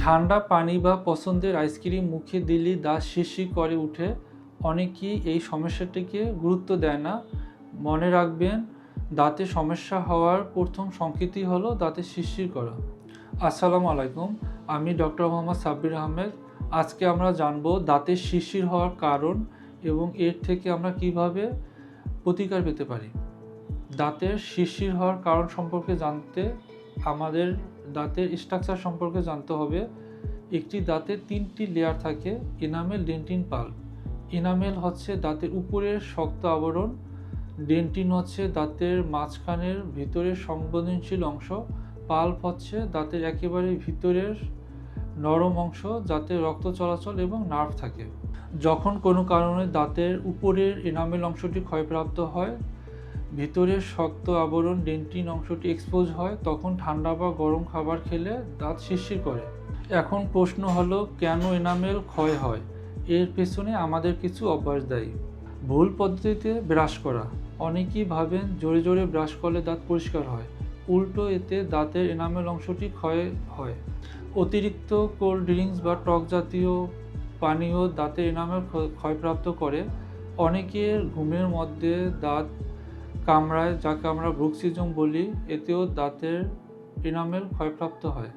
ঠান্ডা পানি বা পছন্দের আইসক্রিম মুখে দিলেই দাঁত শিরশির করে উঠে। অনেকেই এই সমস্যাটিকে গুরুত্ব দেয় না। মনে রাখবেন, দাঁতে সমস্যা হওয়ার প্রথম সংকেতই হলো দাঁতে শিরশির করা। আসসালামু আলাইকুম, আমি ডক্টর মোহাম্মদ সাব্বির আহমেদ। আজকে আমরা জানব দাঁতের শিরশির হওয়ার কারণ এবং এর থেকে আমরা কিভাবে প্রতিকার পেতে পারি। দাঁতের শিরশির হওয়ার কারণ সম্পর্কে জানতে আমাদের দাঁতের স্ট্রাকচার সম্পর্কে জানতে হবে। একটি দাঁতের 3টি লেয়ার থাকে: এনামেল, ডেন্টিন, পাল্প। এনামেল হচ্ছে দাঁতের উপরের শক্ত আবরণ, ডেন্টিন হচ্ছে দাঁতের মাঝখানের ভিতরের সংবেদনশীল অংশ, পাল্প হচ্ছে দাঁতের একেবারে ভিতরের নরম অংশ যাতে রক্ত চলাচল এবং নার্ভ থাকে। যখন কোনো কারণে দাঁতের উপরের এনামেল অংশটি ক্ষয়প্রাপ্ত হয়, ভিতরের শক্ত আবরণ ডেন্টিন অংশটি এক্সপোজ হয়, তখন ঠান্ডা বা গরম খাবার খেলে দাঁত শিরশির করে। এখন প্রশ্ন হলো, কেন এনামেল ক্ষয় হয়? এর পেছনে আমাদের কিছু অভ্যাস দায়ী। ভুল পদ্ধতিতে ব্রাশ করা। অনেকেই ভাবেন জোরে জোরে ব্রাশ করলে দাঁত পরিষ্কার হয়। উল্টো, এতে দাঁতের এনামেল অংশটি ক্ষয় হয়। অতিরিক্ত কোল্ড ড্রিঙ্কস বা টক জাতীয় পানীয় দাঁতের এনামেল ক্ষয়প্রাপ্ত করে। অনেকের ঘুমের মধ্যে দাঁত কামড়ায়, যাকে আমরা ব্রুক্সিজম বলি, এতেও দাঁতের এনামেল ক্ষয়প্রাপ্ত হয়।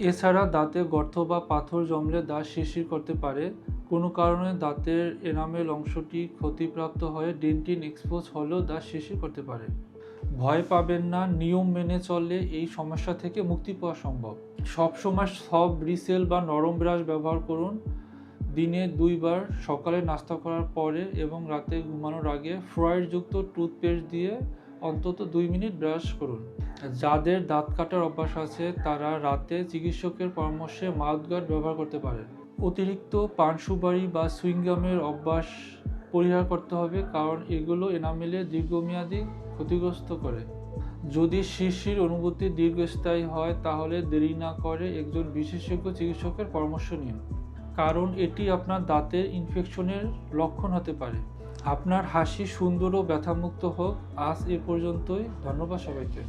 এছাড়া দাঁতে গর্ত বা পাথর জমলে দাঁত শিরশির করতে পারে। কোনো কারণে দাঁতের এনামেল অংশটি ক্ষতিপ্রাপ্ত হয়ে ডেন্টিন এক্সপোজ হলেও দাঁত শিরশির করতে পারে। ভয় পাবেন না, নিয়ম মেনে চললে এই সমস্যা থেকে মুক্তি পাওয়া সম্ভব। সবসময় সফট ব্রিসেল বা নরম ব্রাশ ব্যবহার করুন। দিনে 2 বার, সকালে নাস্তা করার পরে এবং রাতে ঘুমানোর আগে ফ্লয়েডযুক্ত টুথপেস্ট দিয়ে অন্তত 2 মিনিট ব্রাশ করুন। যাদের দাঁত কাটার অভ্যাস আছে তারা রাতে চিকিৎসকের পরামর্শে মাউথগার্ড ব্যবহার করতে পারেন। অতিরিক্ত পান সুপারি বা সুইংগামের অভ্যাস পরিহার করতে হবে, কারণ এগুলো এনামেলে দীর্ঘমেয়াদী ক্ষতিগ্রস্ত করে। যদি শিরশির অনুভূতি দীর্ঘস্থায়ী হয় তাহলে দেরি না করে একজন বিশেষজ্ঞ চিকিৎসকের পরামর্শ নিন, কারণ এটি আপনার দাঁতের ইনফেকশনের লক্ষণ হতে পারে। আপনার হাসি সুন্দর ও ব্যথামুক্ত হোক। আজ এ পর্যন্তই। ধন্যবাদ সবাইকে।